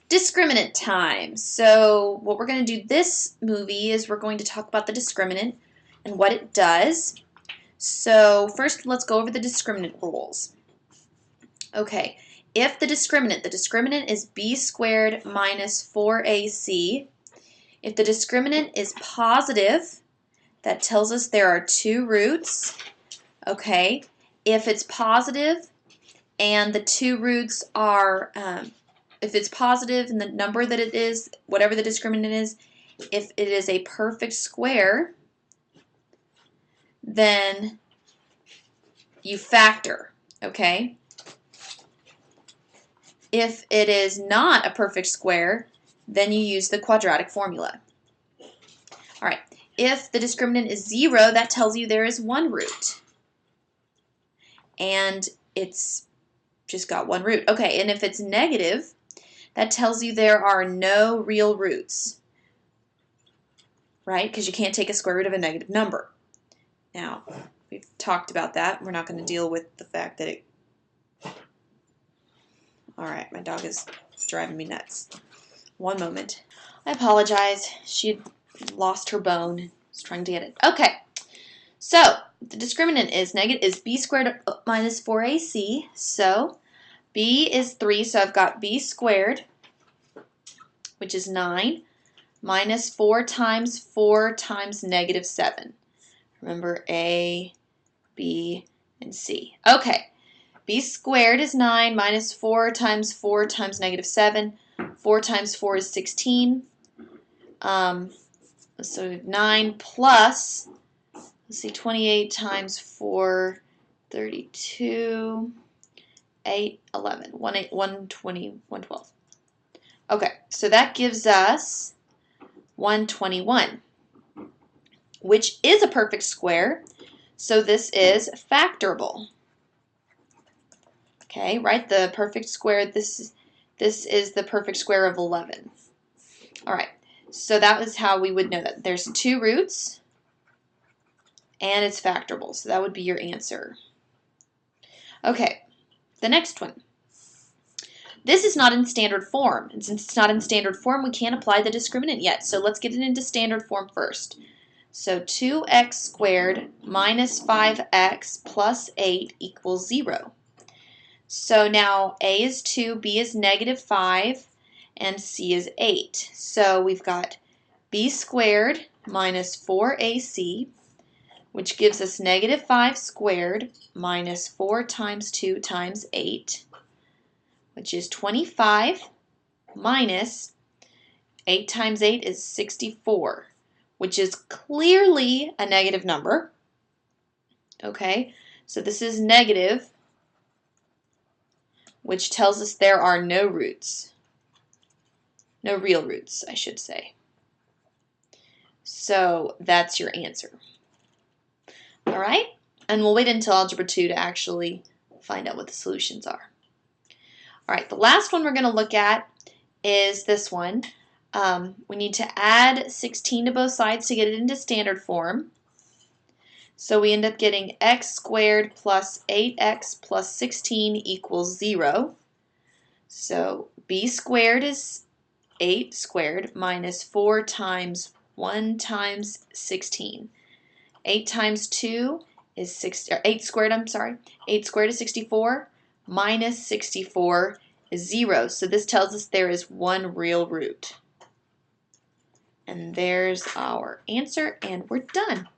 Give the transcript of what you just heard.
Discriminant time. So what we're going to do this movie is we're going to talk about the discriminant and what it does. So first let's go over the discriminant rules. Okay, if the discriminant is b squared minus 4ac. If the discriminant is positive, that tells us there are two roots. Okay, if it's positive and the two roots are if it's positive and the number that it is, whatever the discriminant is, if it is a perfect square, then you factor, okay? If it is not a perfect square, then you use the quadratic formula. All right, if the discriminant is 0, that tells you there is one root. And it's just got one root. Okay, and if it's negative, that tells you there are no real roots, right? Because you can't take a square root of a negative number. Now, we've talked about that. We're not going to deal with the fact that it... All right, my dog is driving me nuts. One moment. I apologize. She had lost her bone. Was trying to get it. Okay, so the discriminant is b squared minus 4ac. So b is 3, so I've got b squared, which is 9, minus 4 times negative 7. Remember a, b, and c. Okay, b squared is 9 minus 4 times negative 7. 4 times 4 is 16. So 9 plus, let's see, 28 times 4, 32, 8, 11, 120, 112. Okay, so that gives us 121, which is a perfect square, so this is factorable. Okay, right, the perfect square, this is the perfect square of 11. All right, so that is how we would know that. There's two roots, and it's factorable, so that would be your answer. Okay, the next one. This is not in standard form, and since it's not in standard form, we can't apply the discriminant yet, so let's get it into standard form first. So 2x squared minus 5x plus 8 equals 0. So now a is 2, b is negative 5, and c is 8. So we've got b squared minus 4ac, which gives us negative 5 squared minus 4 times 2 times 8, which is 25, minus 8 times 8 is 64, which is clearly a negative number. Okay, so this is negative, which tells us there are no roots. No real roots, I should say. So that's your answer. All right, and we'll wait until Algebra 2 to actually find out what the solutions are. All right, the last one we're going to look at is this one. We need to add 16 to both sides to get it into standard form. So we end up getting x squared plus 8x plus 16 equals 0. So b squared is 8 squared minus 4 times 1 times 16. 8 times 2 is 8 squared, I'm sorry. 8 squared is 64. Minus 64 is 0. So this tells us there is one real root. And there's our answer, and we're done.